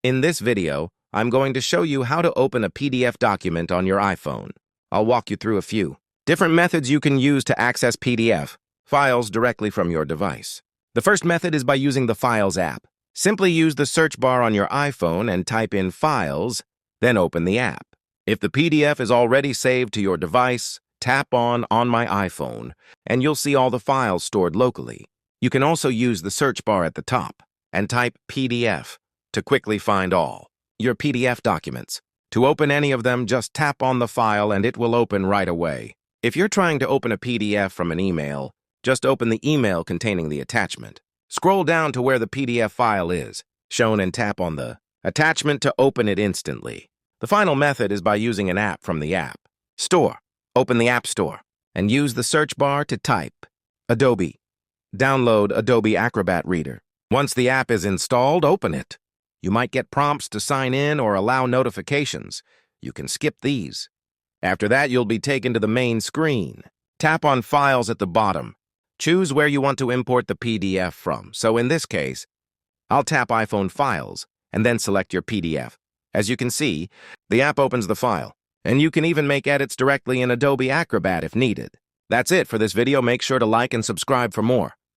In this video, I'm going to show you how to open a PDF document on your iPhone. I'll walk you through a few different methods you can use to access PDF files directly from your device. The first method is by using the Files app. Simply use the search bar on your iPhone and type in Files, then open the app. If the PDF is already saved to your device, tap on My iPhone, and you'll see all the files stored locally. You can also use the search bar at the top and type PDF to quickly find all your PDF documents. To open any of them, just tap on the file and it will open right away. If you're trying to open a PDF from an email, just open the email containing the attachment. Scroll down to where the PDF file is shown and tap on the attachment to open it instantly. The final method is by using an app from the App Store. Open the App Store and use the search bar to type Adobe. Download Adobe Acrobat Reader. Once the app is installed, open it. You might get prompts to sign in or allow notifications. You can skip these. After that, you'll be taken to the main screen. Tap on Files at the bottom. Choose where you want to import the PDF from. So in this case, I'll tap iPhone Files and then select your PDF. As you can see, the app opens the file, and you can even make edits directly in Adobe Acrobat if needed. That's it for this video. Make sure to like and subscribe for more.